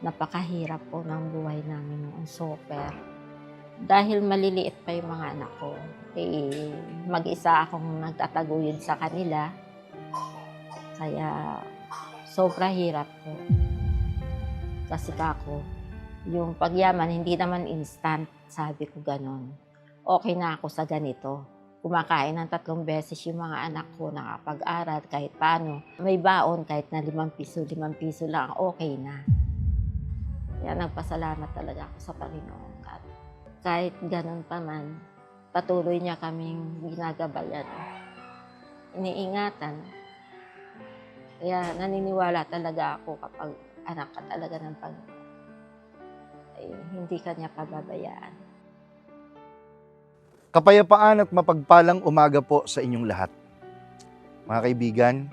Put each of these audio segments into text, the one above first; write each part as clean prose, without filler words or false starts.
Napakahirap po ng buhay namin noon, super. Dahil maliliit pa yung mga anak ko, mag-isa akong nagtataguyod sa kanila. Kaya sobra hirap po. Kasi kako, yung pagyaman hindi naman instant, sabi ko ganon. Okay na ako sa ganito. Kumakain ng 3 beses yung mga anak ko, nakapag-aral kahit paano. May baon kahit na 5 piso lang, okay na. Kaya nagpasalamat talaga ako sa Panginoon. At kahit ganun pa man, patuloy niya kaming ginagabayan. Iniingatan. Kaya naniniwala talaga ako kapag anak ka talaga ng Panginoon, ay hindi ka niya pababayaan. Kapayapaan at mapagpalang umaga po sa inyong lahat. Mga kaibigan,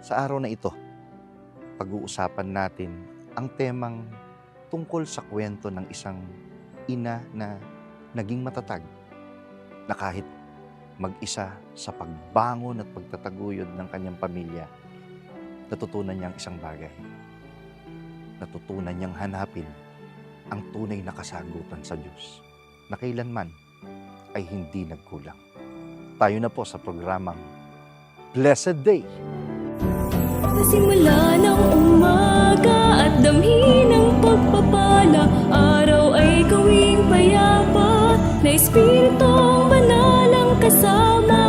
sa araw na ito, pag-uusapan natin ang temang tungkol sa kwento ng isang ina na naging matatag, na kahit mag-isa sa pagbangon at pagtataguyod ng kanyang pamilya, natutunan niyang isang bagay. Natutunan niyang hanapin ang tunay na kasagutan sa Diyos, na kailanman ay hindi nagkulang. Tayo na po sa programang Blessed Day. Sa simula ng umaga at damhin ng pagpapala, araw ay gawing payapa, na Espiritong Banal ang kasama.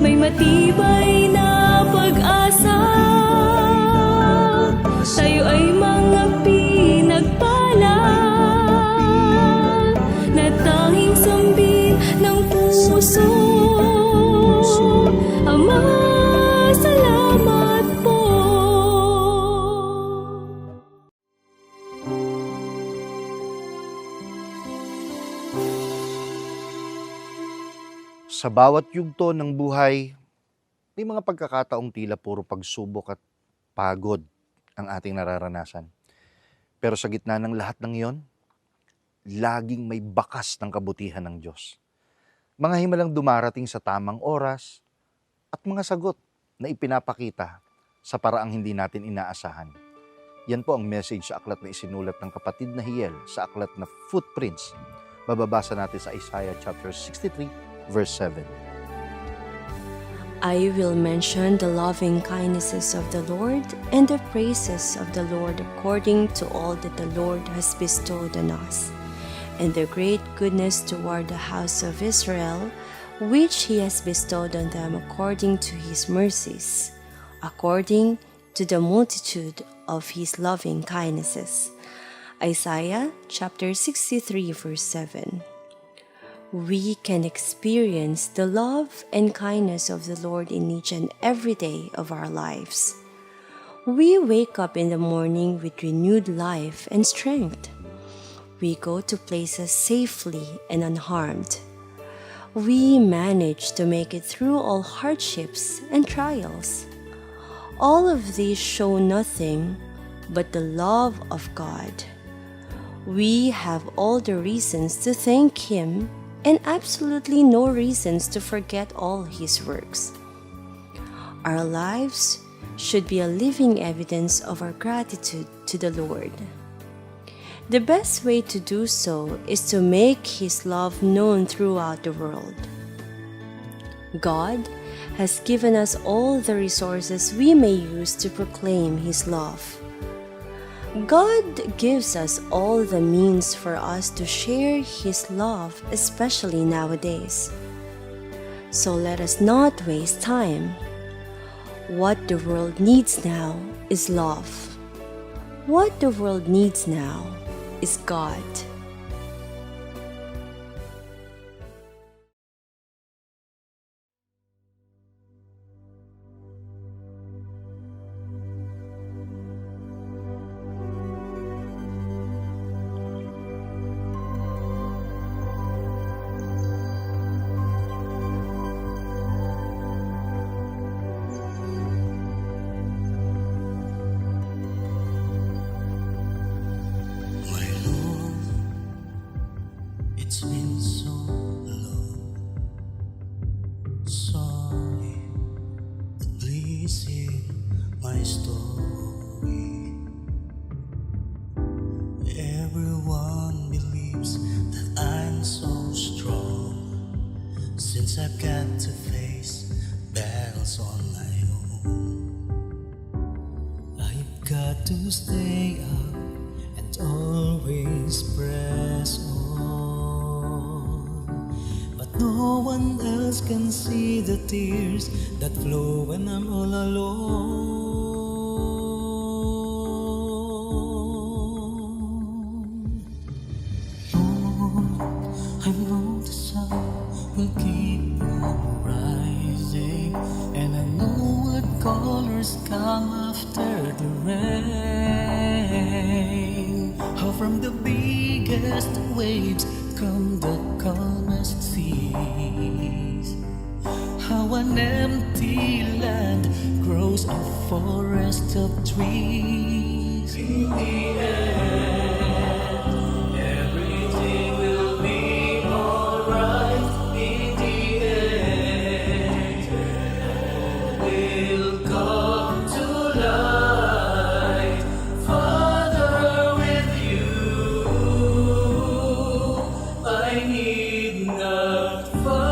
May matibay na pag-asa, tayo ay mga pinagpala, na tanging sambit ng puso. Ama, salamat po. Sa bawat yugto ng buhay, may mga pagkakataong tila puro pagsubok at pagod ang ating nararanasan. Pero sa gitna ng lahat ng iyon, laging may bakas ng kabutihan ng Diyos. Mga himalang dumarating sa tamang oras at mga sagot na ipinapakita sa paraang hindi natin inaasahan. Yan po ang message sa aklat na isinulat ng kapatid na Hiel sa aklat na Footprints. Mababasa natin sa Isaiah chapter 63, verse 7. I will mention the loving kindnesses of the Lord and the praises of the Lord according to all that the Lord has bestowed on us, and the great goodness toward the house of Israel, which he has bestowed on them according to his mercies, according to the multitude of his loving kindnesses. Isaiah chapter 63, verse 7. We can experience the love and kindness of the Lord in each and every day of our lives. We wake up in the morning with renewed life and strength. We go to places safely and unharmed. We manage to make it through all hardships and trials. All of these show nothing but the love of God. We have all the reasons to thank Him and absolutely no reasons to forget all His works. Our lives should be a living evidence of our gratitude to the Lord. The best way to do so is to make His love known throughout the world. God has given us all the resources we may use to proclaim His love. God gives us all the means for us to share His love, especially nowadays. So let us not waste time. What the world needs now is love. What the world needs now is God. Sometimes I've got to face battles on my own. I've got to stay up and always press on. But no one else can see the tears that flow when I'm all alone. I know the sun will keep on rising, and I know what colors come after the rain. How from the biggest waves come the calmest seas. How an empty land grows a forest of trees. In the end, everything will be alright. In the end, we'll come to light. Father, with you, I need not fight.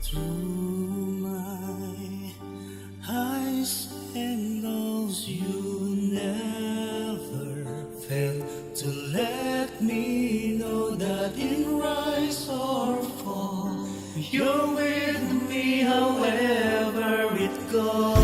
Through my highs and lows, you never failed to let me know that in rise or fall, you're with me however it goes.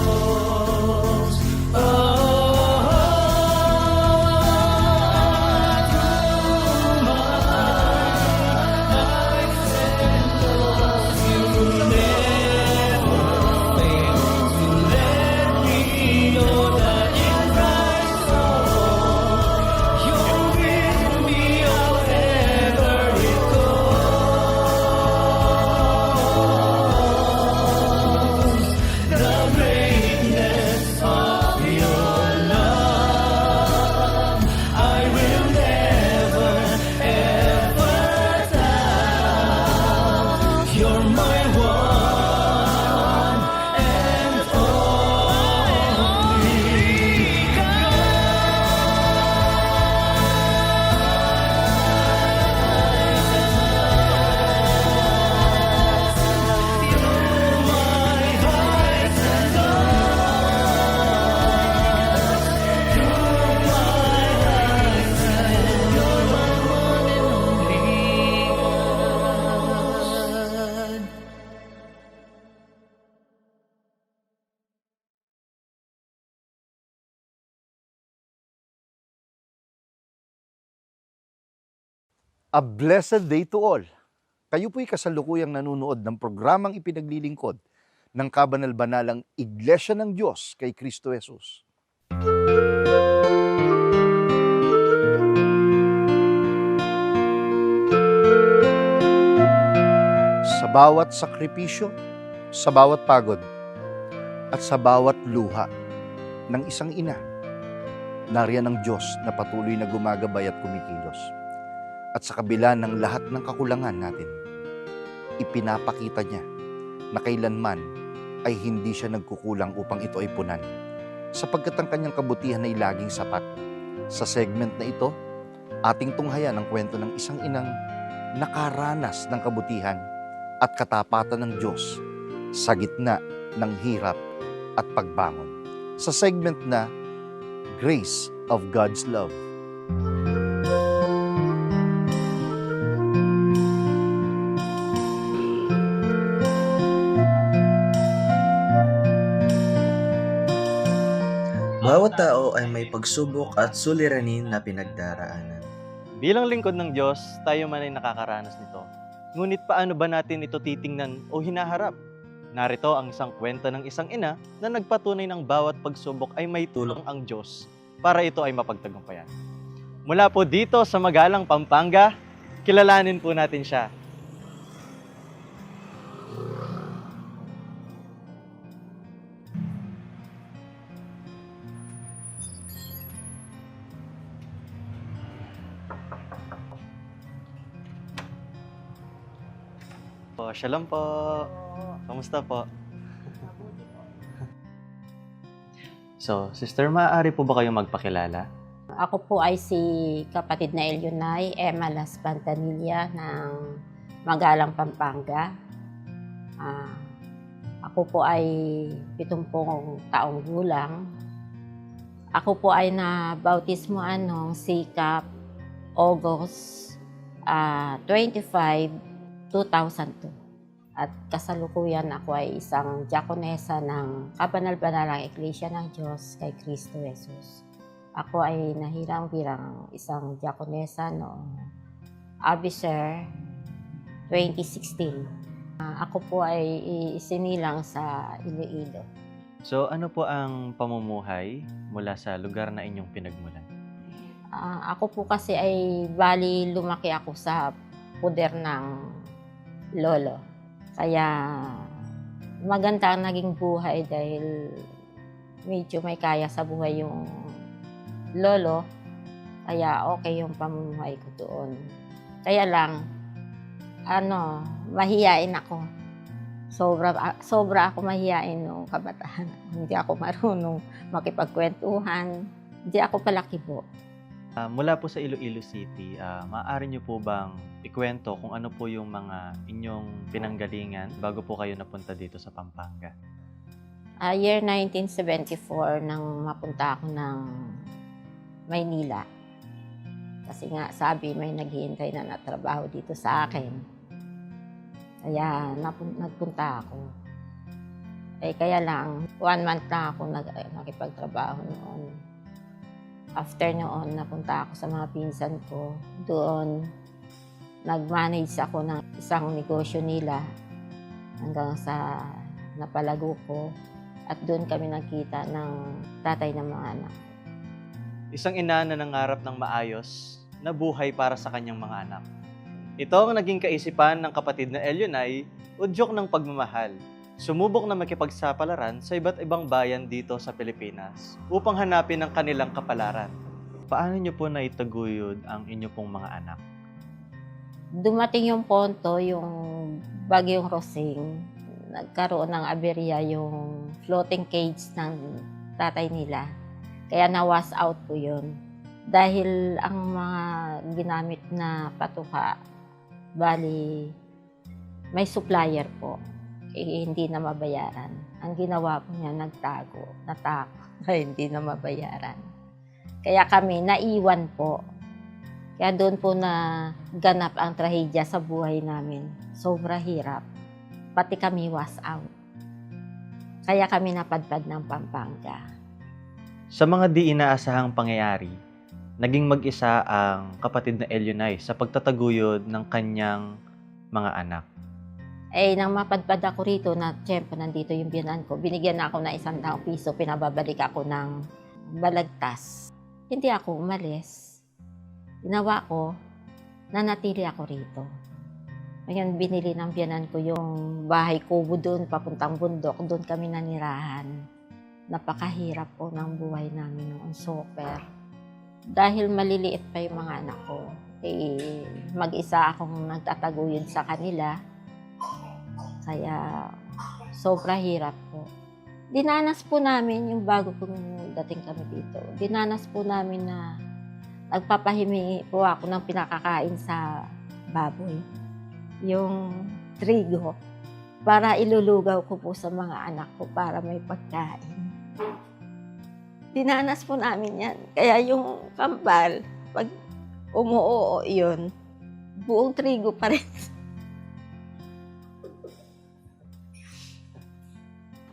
A blessed day to all. Kayo po'y kasalukuyang nanonood ng programang ipinaglilingkod ng kabanal-banalang Iglesia ng Diyos kay Kristo Jesus. Sa bawat sakripisyo, sa bawat pagod, at sa bawat luha ng isang ina, nariyan ang Diyos na patuloy na gumagabay at kumikilos. At sa kabila ng lahat ng kakulangan natin, ipinapakita niya na kailanman ay hindi siya nagkukulang upang ito ay punan, sapagkat ang kanyang kabutihan ay laging sapat. Sa segment na ito, ating tunghayan ang kwento ng isang inang nakaranas ng kabutihan at katapatan ng Diyos sa gitna ng hirap at pagbangon. Sa segment na Grace of God's Love. Bawat tao ay may pagsubok at suliranin na pinagdaraanan. Bilang lingkod ng Diyos, tayo man ay nakakaranas nito. Ngunit paano ba natin ito titingnan o hinaharap? Narito ang isang kwento ng isang ina na nagpatunay ng bawat pagsubok ay may tulong ang Diyos para ito ay mapagtagumpayan. Mula po dito sa Magalang, Pampanga, kilalanin po natin siya. Siya lang po. Kamusta po? So, Sister, maaari po ba kayong magpakilala? Ako po ay si kapatid na Elionay Emma Las Pantanilla ng Magalang, Pampanga. Ako po ay 70 taong gulang. Ako po ay nabautismoan noong sikap August 25, 2002. At kasalukuyan ako ay isang diakonesa ng kabanal-banalang Iglesia ng Diyos kay Kristo Jesus. Ako ay nahirang bilang isang diakonesa noong Abiser 2016. Ako po ay isinilang sa Iloilo. So, ano po ang pamumuhay mula sa lugar na inyong pinagmulan? Ako po kasi ay bali lumaki ako sa puder ng lolo. Kaya maganda ang naging buhay dahil medyo may kaya sa buhay yung lolo. Kaya okay yung pamumuhay ko doon. Kaya lang, mahiyain ako. Sobra ako mahiyain noong kabataan. Hindi ako marunong makipagkwentuhan. Hindi ako palakibo. Mula po sa Iloilo City, maaari niyo po bang ikwento kung ano po yung mga inyong pinanggalingan bago po kayo napunta dito sa Pampanga? Year 1974 nang mapunta ako ng Maynila. Kasi nga sabi may naghihintay na trabaho dito sa akin. Kaya nagpunta ako. Kaya lang, 1 month na ako nakipagtrabaho noon. After noon, napunta ako sa mga pinsan ko. Doon, nag-manage ako ng isang negosyo nila hanggang sa napalago ko. At doon kami nakita ng tatay ng mga anak. Isang ina na nangarap ng maayos na buhay para sa kanyang mga anak. Ito ang naging kaisipan ng kapatid na Elionay, udyok ng pagmamahal. Sumubok na makipagsapalaran sa iba't ibang bayan dito sa Pilipinas upang hanapin ang kanilang kapalaran. Paano niyo po naitaguyod ang inyo pong mga anak? Dumating yung punto, yung bagyong Rosing, nagkaroon ng aberya yung floating cage ng tatay nila. Kaya na-wash out po yun. Dahil ang mga ginamit na patuka, bali, may supplier po. Hindi na mabayaran. Ang ginawa po niya, natakot na hindi na mabayaran. Kaya kami, naiwan po. Kaya doon po na ganap ang trahedya sa buhay namin. Sobra hirap. Pati kami was out. Kaya kami napadpad ng Pampanga. Sa mga di inaasahang pangyayari, naging mag-isa ang kapatid na Elionay sa pagtataguyod ng kanyang mga anak. Nang mapadpad ako rito na tiyempo nandito yung biyanan ko, binigyan na ako ng 100 piso, pinababalik ako ng balagtas. Hindi ako umalis. Ginawa ko, nanatili ako rito. Ngayon, binili ng biyanan ko yung bahay kubo doon, papuntang bundok. Doon kami nanirahan. Napakahirap po ng buhay namin noon, super. Dahil maliliit pa yung mga anak ko, mag-isa akong nagtataguyod sa kanila. Kaya, sobra hirap po. Dinanas po namin yung bago kong dating kami dito. Dinanas po namin na nagpapahimingi po ako ng pinakakain sa baboy. Yung trigo. Para ilulugaw ko po sa mga anak ko para may pagkain. Dinanas po namin yan. Kaya yung kambal, pag umuoo yun, buong trigo pa rin.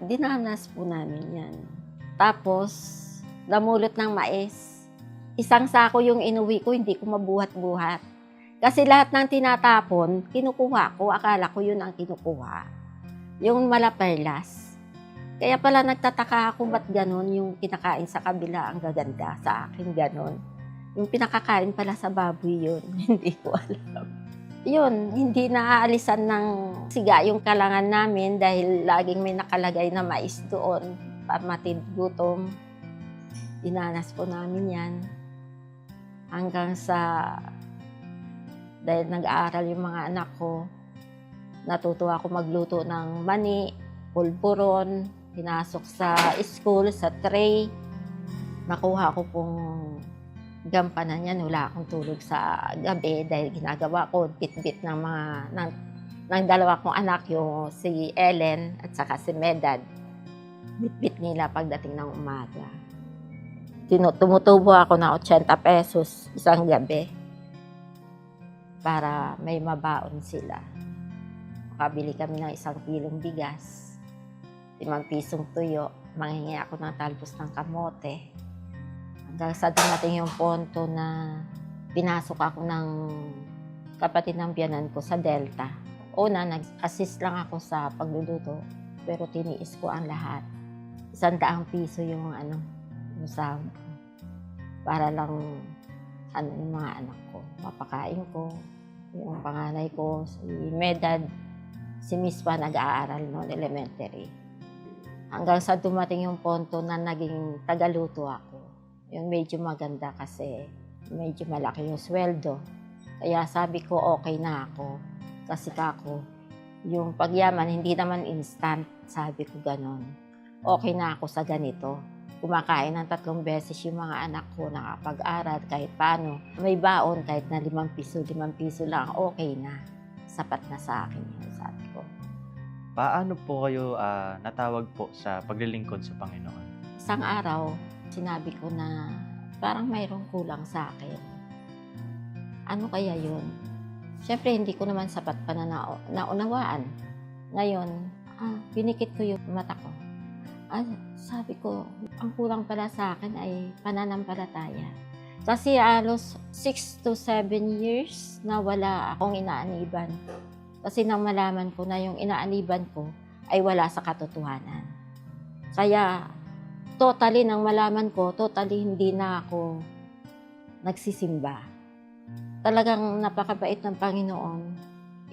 Dinanas po namin yan. Tapos, namulot ng mais. Isang sako yung inuwi ko, hindi ko mabuhat-buhat. Kasi lahat ng tinatapon, kinukuha ko. Akala ko yun ang kinukuha. Yung malaperlas. Kaya pala nagtataka ako ba't ganon yung kinakain sa kabila ang gaganda sa akin ganon. Yung pinakakain pala sa baboy yun, hindi ko alam. Yun, hindi naaalisan ng siga yung kalangan namin dahil laging may nakalagay na mais doon, pamatid gutom. Dinanas po namin yan. Hanggang sa, dahil nag-aaral yung mga anak ko, natuto ako magluto ng mani, pulburon, pinasok sa school, sa tray. Nakuha ko pong gampanan yan, wala akong tulog sa gabi dahil ginagawa ko bit-bit ng dalawa kong anak, yung si Ellen at saka si Medad. Bit-bit nila pagdating ng umaga. Tumutubo ako ng 80 pesos isang gabi para may mabaon sila. Makabili kami ng 1 kilong bigas, 5 pisong tuyo, manghingi ako ng talbos ng kamote. Hanggang sa dumating yung punto na pinasok ako ng kapatid ng biyanan ko sa Delta. Una, nag-assist lang ako sa pagluluto, pero tiniis ko ang lahat. 100 piso yung yung sahod ko. Para lang yung mga anak ko, mapakain ko. Yung panganay ko, si Medad, si Miss pa nag-aaral noon, elementary. Hanggang sa dumating yung punto na naging tagaluto ako. Yung medyo maganda kasi medyo malaki yung sweldo. Kaya sabi ko okay na ako. Kasi kako, yung pagyaman hindi naman instant, sabi ko ganon. Okay na ako sa ganito. Kumakain ng 3 beses yung mga anak ko, nakapag-aral kahit paano. May baon kahit na 5 piso lang, okay na. Sapat na sa akin yun, sabi ko. Paano po kayo natawag po sa paglilingkod sa Panginoon? Isang araw, sinabi ko na parang mayroong kulang sa akin. Ano kaya yun? Siyempre, hindi ko naman sapat pa na naunawaan. Ngayon, pinikit ko yung mata ko. Sabi ko, ang kulang pala sa akin ay pananampalataya. Kasi alos 6 to 7 years na wala akong inaaniban. Kasi nang malaman ko na yung inaaniban ko ay wala sa katotohanan. Kaya, totally nang malaman ko, totally hindi na ako nagsisimba. Talagang napakabait ng Panginoon.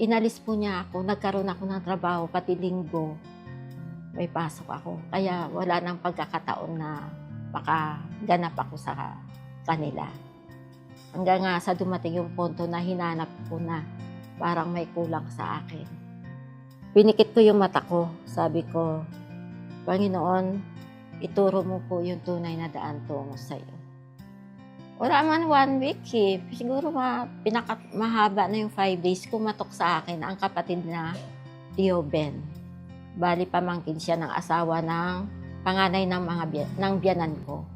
Inalis po niya ako, nagkaroon ako ng trabaho, pati linggo. May pasok ako. Kaya wala nang pagkakataon na baka ganap ako sa kanila. Hanggang nga sa dumating yung punto na hinanap ko na parang may kulang sa akin. Pinikit ko yung mata ko. Sabi ko, Panginoon, ituro mo po yung tunay na daan tungo sa'yo. Wala man 1 week eh. Siguro mahaba na yung 5 days kumatok sa akin ang kapatid na Tio Ben. Bali pamangkin siya ng asawa ng panganay ng biyanan ko.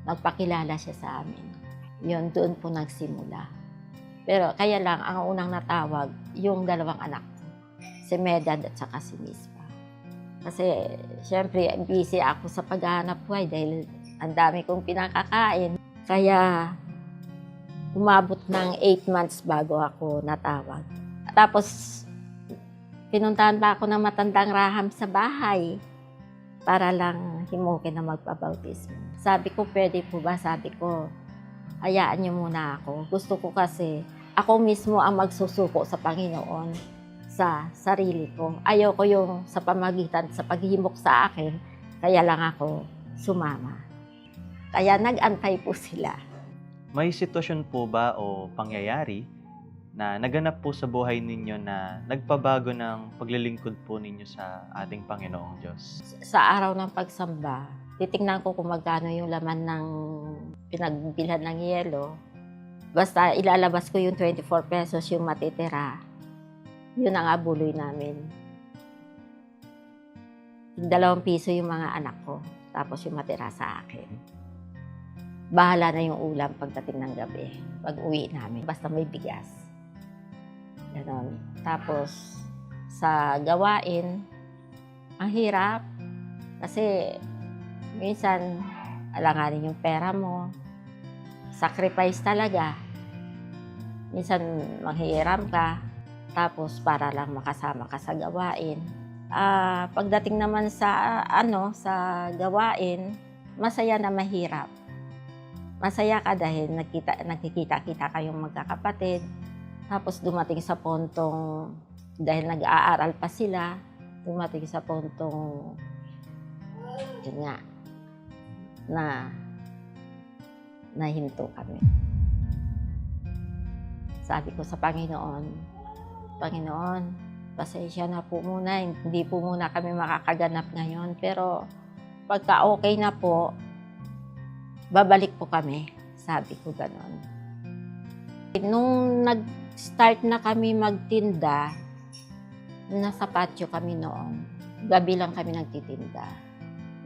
Nagpakilala siya sa amin. Yun, doon po nagsimula. Pero kaya lang, ang unang natawag, yung 2 anak ko. Si Medad at saka si Mispa. Kasi, syempre, busy ako sa paghahanap buhay dahil ang dami kong pinakakain. Kaya, Umabot ng 8 months bago ako natawag. Tapos, pinuntahan pa ako ng matandang raham sa bahay para lang himukin na magpabautismo. Sabi ko, pwede po ba? Sabi ko, hayaan niyo muna ako. Gusto ko kasi, ako mismo ang magsusuko sa Panginoon sa sarili ko. Ayoko yung sa pamagitan, sa paghimok sa akin, kaya lang ako sumama. Kaya nag-antay po sila. May sitwasyon po ba o pangyayari na naganap po sa buhay ninyo na nagpabago ng paglilingkod po ninyo sa ating Panginoong Diyos? Sa araw ng pagsamba, titingnan ko kung magkano yung laman ng pinagbilhan ng yelo. Basta ilalabas ko yung 24 pesos yung matitira. Yun ang abuloy namin. 2 piso yung mga anak ko, tapos yung matira sa akin. Bahala na yung ulam pagdating ng gabi, pag uwi namin. Basta may bigas. Ganon. Tapos, sa gawain, ang hirap. Kasi, minsan, alanganin yung pera mo. Sacrifice talaga. Minsan, manghihiram ka. Tapos, para lang makasama ka sa gawain. Pagdating naman sa, sa gawain, masaya na mahirap. Masaya ka dahil nagkikita-kita kayong magkakapatid. Tapos dumating sa puntong, dahil nag-aaral pa sila, dumating sa puntong, yun nga, na nahinto kami. Sabi ko sa Panginoon, Panginoon, pasensya na po muna, hindi po muna kami makakaganap ngayon, pero pagka okay na po, babalik po kami. Sabi ko ganon. Nung nag-start na kami magtinda, nasa patio kami noon. Gabi lang kami nagtitinda.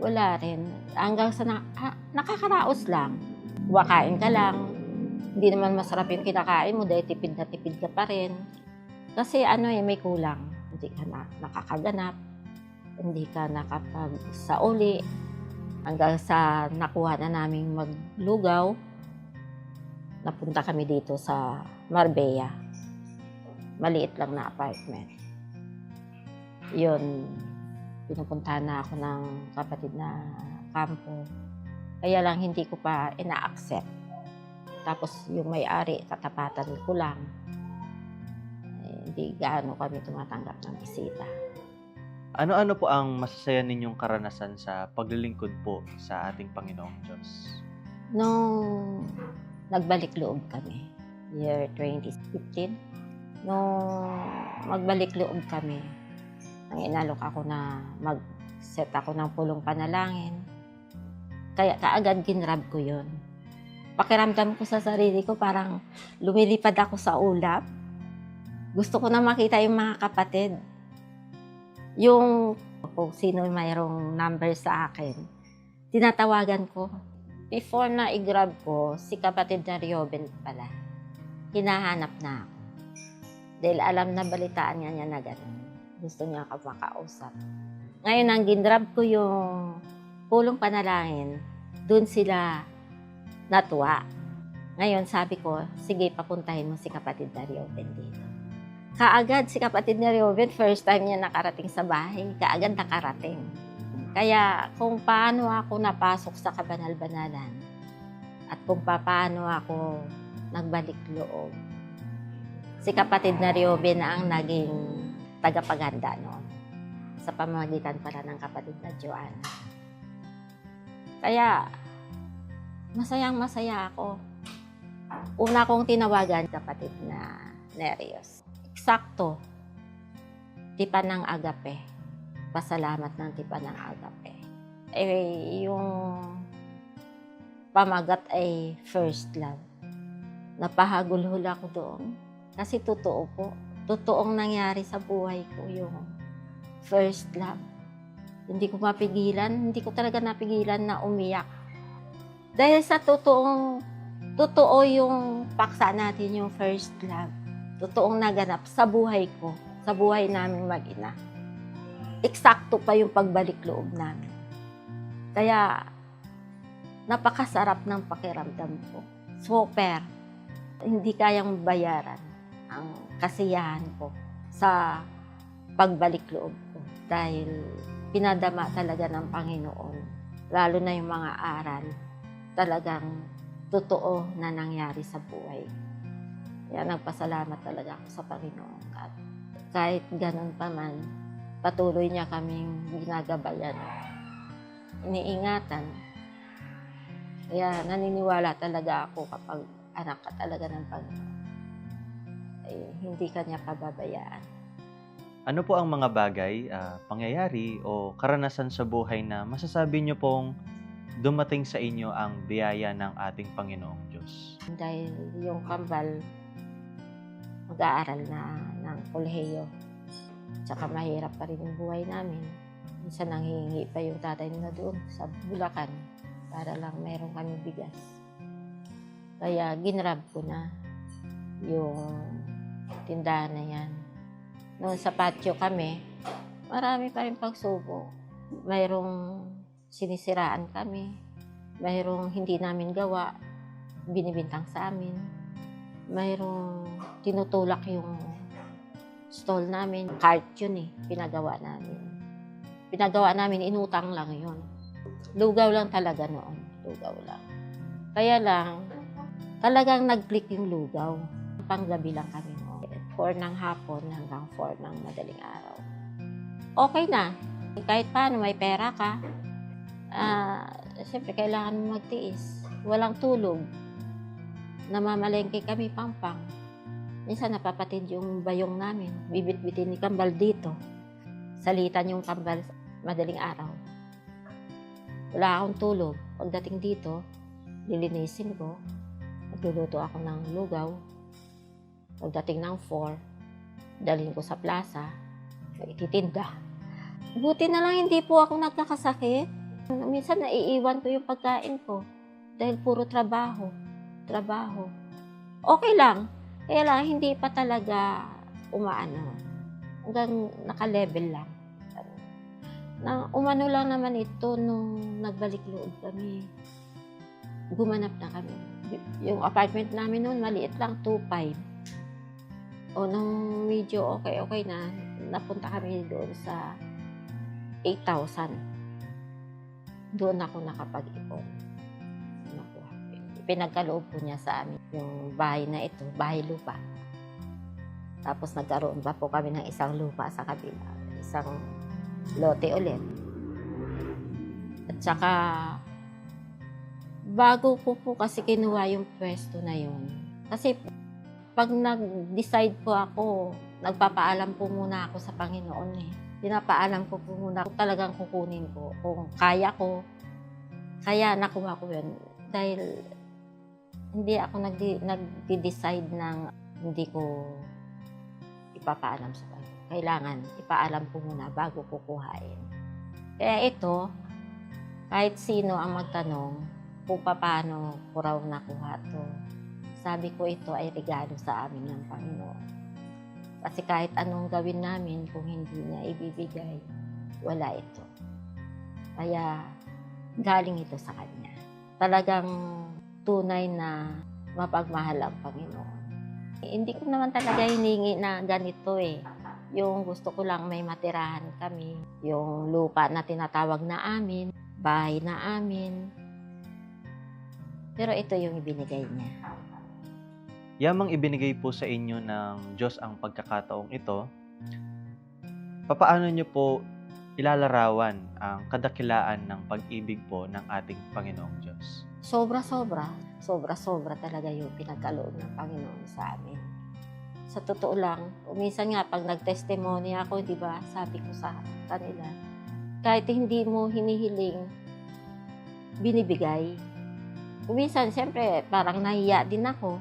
Wala rin. Hanggang sa nakakaraos lang. Wakain ka lang. Hindi naman masarap yung kinakain mo dahil tipid na tipid ka pa rin. Kasi may kulang. Hindi ka nakakaganap. Hindi ka nakapagsauli. Hanggang sa nakuha na naming maglugaw, napunta kami dito sa Marbella. Maliit lang na apartment. Yun, pinupuntahan na ako ng kapatid na kampo. Kaya lang hindi ko pa ina-accept. Tapos yung may-ari, katapatan ko lang. Hindi gaano kami tumatanggap ng bisita. Ano-ano po ang masasaya ninyong karanasan sa paglilingkod po sa ating Panginoong Diyos? Nung nagbalik loob kami, year 2015, nung magbalik loob kami, ang inalok ako na mag-set ako ng pulong panalangin. Kaya kaagad ginrab ko yun. Pakiramdam ko sa sarili ko, parang lumilipad ako sa ulap. Gusto ko na makita yung mga kapatid. Yung kung sino mayroong number sa akin, tinatawagan ko. Before na i-grab ko, si kapatid na Reuben pala, hinahanap na ako. Dahil alam na balitaan niya na gano'n. Gusto niya ako makausap. Ngayon, ang ginrab ko yung pulong panalangin, dun sila natuwa. Ngayon, sabi ko, sige, papuntahin mo si kapatid na Reuben dito. Kaagad si kapatid ni Reuben, first time niya nakarating sa bahay, kaagad nakarating. Kaya kung paano ako napasok sa kabanal-banalan at kung paano ako nagbalik loob, si kapatid na Reuben ang naging tagapaganda noon sa pamamagitan pala ng kapatid na Joanna. Kaya masayang-masaya ako. Una kong tinawagan kapatid na Nerios. Eksakto, tipan ng agape. Pasalamat ng tipan ng agape. Yung pamagat ay first love. Napahagulhul ako doon. Kasi totoo po. Totoong nangyari sa buhay ko yung first love. Hindi ko mapigilan. Hindi ko talaga napigilan na umiyak. Dahil sa totoo yung paksa natin yung first love. Totoong naganap sa buhay ko, sa buhay naming mag-ina. Eksakto pa yung pagbalik loob namin. Kaya, napakasarap ng pakiramdam ko. Super. Hindi kayang bayaran ang kasiyahan ko sa pagbalik loob ko. Dahil pinadama talaga ng Panginoon. Lalo na yung mga aral. Talagang totoo na nangyari sa buhay. Kaya nagpasalamat talaga ako sa Panginoon. At kahit ganun pa man, patuloy niya kaming ginagabayan. Iniingatan. Kaya naniniwala talaga ako kapag anak ka talaga ng Panginoon. Ay, hindi ka niya pababayaan. Ano po ang mga bagay, pangyayari o karanasan sa buhay na masasabi niyo pong dumating sa inyo ang biyaya ng ating Panginoong Diyos? Dahil yung kambal, mag-aaral na ng kolehiyo. Tsaka mahirap pa rin yung buhay namin. Minsan nanghihingi pa yung tatay nila doon sa Bulacan para lang mayroon kami bigas. Kaya ginrab ko na yung tindahan na yan. Noon sa patio kami, marami pa rin pagsubok. Mayroong sinisiraan kami. Mayroong hindi namin gawa, binibintang sa amin. Mayroong tinutulak yung stall namin. Cart yun pinagawa namin. Pinagawa namin, inutang lang yun. Lugaw lang talaga noon. Lugaw lang. Kaya lang, talagang nag-click yung lugaw. Panggabi lang kami noon. 4 ng hapon hanggang 4 ng madaling araw. Okay na. Kahit paano, may pera ka. Siyempre, kailangan mo magtiis. Walang tulog. Namamalengke kami, pampang. Minsan napapatid yung bayong namin. Bibit-bitin ni kambal dito. Salitan yung kambal madaling araw. Wala akong tulog. Pagdating dito, lilinisin ko. Magluluto ako ng lugaw. Pagdating ng 4, dalhin ko sa plaza. Ititinda. Buti na lang hindi po ako nagkakasakit. Minsan naiiwan ko yung pagkain ko. Dahil puro trabaho. Okay lang. Kaya lang, hindi pa talaga umaano. Hanggang naka-level lang. Umano lang naman ito nung nagbalik loob kami. Gumanap na kami. Yung apartment namin noon, maliit lang, 2.5. O nung medyo okay na, napunta kami doon sa 8,000. Doon ako nakapag-ipon. Pinagkaloob po niya sa amin yung bahay na ito, bahay lupa. Tapos nagkaroon pa po kami ng isang lupa sa kabila, isang lote ulit. At saka, bago ko po kasi kinuha yung pwesto na yun. Kasi pag nag-decide po ako, nagpapaalam po muna ako sa Panginoon Pinapaalam ko po muna kung talagang kukunin ko, kung kaya ko. Kaya nakuha ko yun. Dahil hindi ako nagdi-decide ng hindi ko ipapaalam sa kanya. Kailangan ipaalam ko muna bago kukuhain. Kaya ito, kahit sino ang magtanong kung paano ko raw nakuha to, sabi ko ito ay regalo sa amin ng Panginoon. Kasi kahit anong gawin namin, kung hindi niya ibibigay, wala ito. Kaya galing ito sa Kanya. Talagang tunay na mapagmahal ang Panginoon. Hindi ko naman talaga hiningi na ganito Yung gusto ko lang may matirahan kami. Yung lupa na tinatawag na amin, bahay na amin. Pero ito yung ibinigay niya. Yamang ibinigay po sa inyo ng Diyos ang pagkakataong ito, papaano niyo po ilalarawan ang kadakilaan ng pag-ibig po ng ating Panginoong Diyos? Sobra-sobra talaga yung pinagkaloob ng Panginoon sa amin. Sa totoo lang, minsan nga pag nag-testimony ako, di ba, sabi ko sa kanila, kahit hindi mo hinihiling, binibigay. Minsan, siyempre, parang nahiya din ako.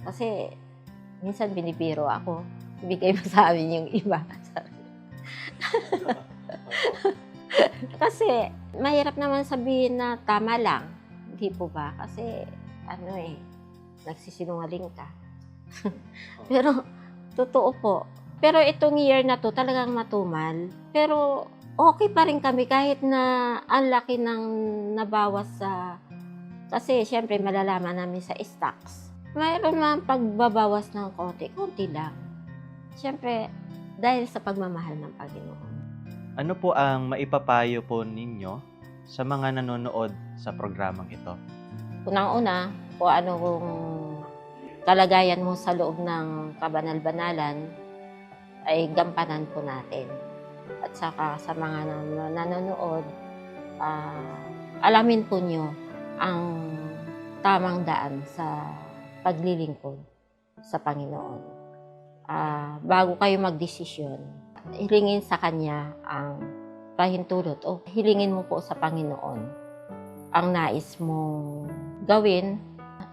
Kasi, minsan binibiro ako. Ibigay mo sa amin yung iba. Kasi, mahirap naman sabihin na tama lang. Hindi po ba? Kasi, nagsisinungaling ka. Pero, totoo po. Pero itong year na to, talagang matumal. Pero, okay pa rin kami kahit na ang laki ng nabawas sa... Kasi, syempre, malalaman namin sa stocks. Mayroon man pagbabawas ng konti lang. Siyempre, dahil sa pagmamahal ng Panginoon. Ano po ang maipapayo po ninyo sa mga nanonood sa programang ito? Unang-una, kung ano kung kalagayan mo sa loob ng kabanal-banalan, ay gampanan po natin. At saka sa mga nanonood, alamin po nyo ang tamang daan sa paglilingkod sa Panginoon. Bago kayo magdesisyon, hilingin sa Kanya ang pahintulot o hilingin mo po sa Panginoon ang nais mong gawin.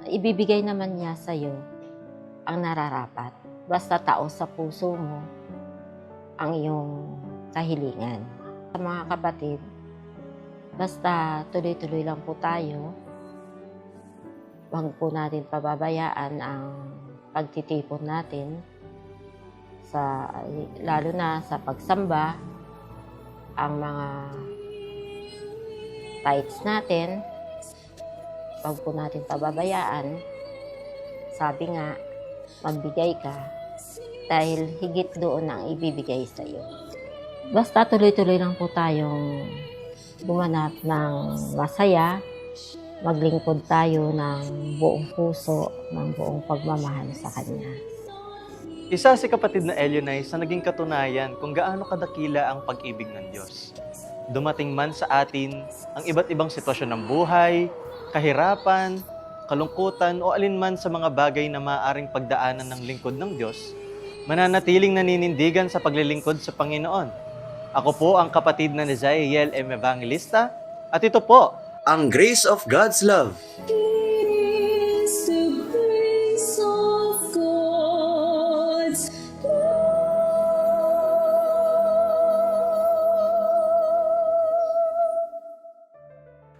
Ibibigay naman niya sa iyo ang nararapat. Basta tao sa puso mo ang iyong kahilingan. Sa mga kapatid, basta tuloy-tuloy lang po tayo. Huwag po natin pababayaan ang pagtitipon natin lalo na sa pagsamba, ang mga tithes natin, huwag po natin pababayaan. Sabi nga, magbigay ka dahil higit doon ang ibibigay sa iyo. Basta tuloy-tuloy lang po tayong gumanap ng masaya, maglingkod tayo ng buong puso, ng buong pagmamahal sa Kanya. Isa si kapatid na Elionais na naging katunayan kung gaano kadakila ang pag-ibig ng Diyos. Dumating man sa atin ang iba't ibang sitwasyon ng buhay, kahirapan, kalungkutan o alinman sa mga bagay na maaaring pagdaanan ng lingkod ng Diyos, mananatiling naninindigan sa paglilingkod sa Panginoon. Ako po ang kapatid na Nezael M. Evangelista at ito po Ang Grace of God's Love.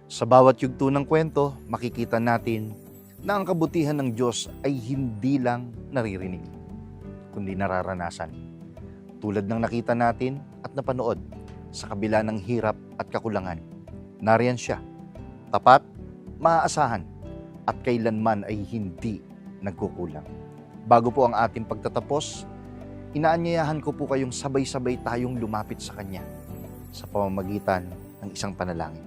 Sa bawat yugto ng kwento, makikita natin na ang kabutihan ng Diyos ay hindi lang naririnig, kundi nararanasan. Tulad ng nakita natin at napanood sa kabila ng hirap at kakulangan. Nariyan siya, tapat, maaasahan, at kailanman ay hindi nagkukulang. Bago po ang ating pagtatapos, inaanyayahan ko po kayong sabay-sabay tayong lumapit sa Kanya sa pamamagitan ng isang panalangin.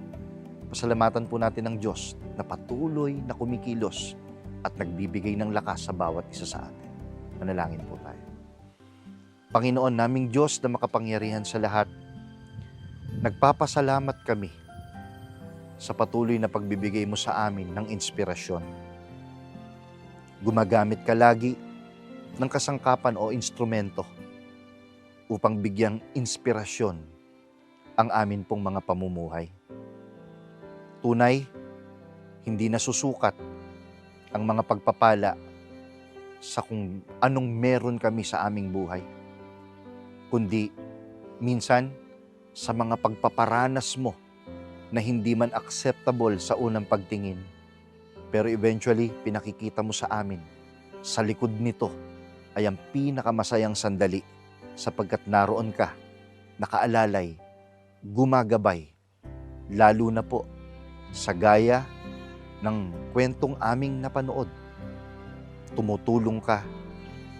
Pasalamatan po natin ang Diyos na patuloy na kumikilos at nagbibigay ng lakas sa bawat isa sa atin. Manalangin po tayo. Panginoon naming Diyos na makapangyarihan sa lahat, nagpapasalamat kami sa patuloy na pagbibigay mo sa amin ng inspirasyon. Gumagamit ka lagi ng kasangkapan o instrumento upang bigyang inspirasyon ang amin pong mga pamumuhay. Tunay, hindi nasusukat ang mga pagpapala sa kung anong meron kami sa aming buhay, kundi minsan sa mga pagpaparanas mo na hindi man acceptable sa unang pagtingin, pero eventually pinakikita mo sa amin sa likod nito ay ang pinakamasayang sandali sapagkat naroon ka, nakaalalay, gumagabay, lalo na po sa gaya ng kwentong aming napanood. Tumutulong ka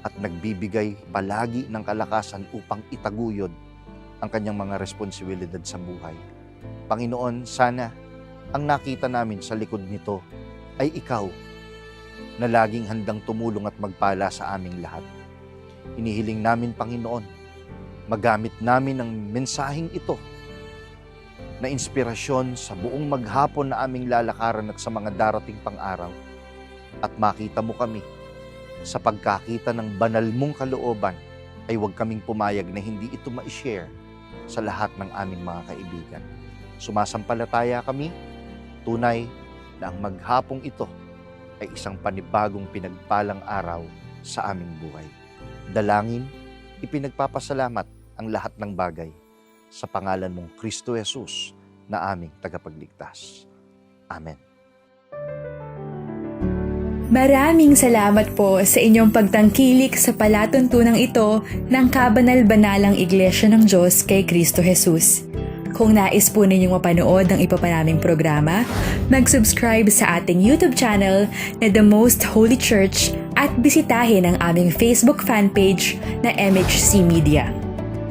at nagbibigay palagi ng kalakasan upang itaguyod ang kanyang mga responsibilidad sa buhay. Panginoon, sana ang nakita namin sa likod nito ay ikaw na laging handang tumulong at magpala sa aming lahat. Inihiling namin, Panginoon, magamit namin ang mensaheng ito na inspirasyon sa buong maghapon na aming lalakaran at sa mga darating pang araw. At makita mo kami sa pagkakita ng banal mong kalooban ay huwag kaming pumayag na hindi ito ma-share sa lahat ng aming mga kaibigan. Sumasampalataya kami, tunay na ang maghapong ito ay isang panibagong pinagpalang araw sa aming buhay. Dalangin, ipinagpapasalamat ang lahat ng bagay sa pangalan mong Kristo Jesus na aming tagapagligtas. Amen. Maraming salamat po sa inyong pagtangkilik sa palatuntunang ito ng Kabanal-Banalang Iglesia ng Diyos kay Kristo Jesus. Kung nais po ninyong mapanood ng iba pa naming programa, mag-subscribe sa ating YouTube channel na The Most Holy Church at bisitahin ang aming Facebook fan page na MHC Media.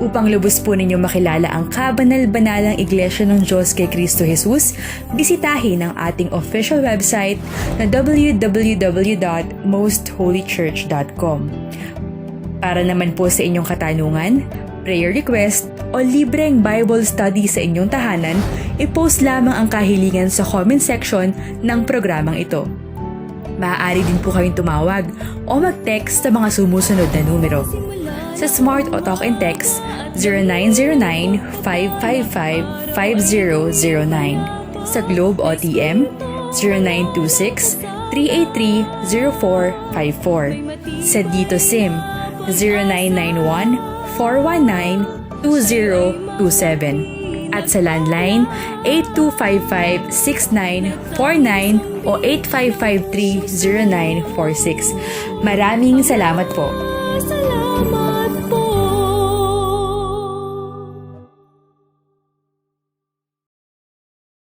Upang lubos po ninyo makilala ang kabanal-banalang Iglesia ng Diyos kay Kristo Jesus, bisitahin ang ating official website na www.mostholychurch.com. Para naman po sa inyong katanungan, prayer request o libreng Bible study sa inyong tahanan, i-post lamang ang kahilingan sa comment section ng programang ito. Maaari din po kayong tumawag o mag-text sa mga sumusunod na numero. Sa Smart o Talk and Text, 0909-555-5009. Sa Globe o TM, 0926-383-0454. Sa Dito SIM, 0991-419-2027. At sa landline, 8255-6949 o 8553-0946. Maraming salamat po.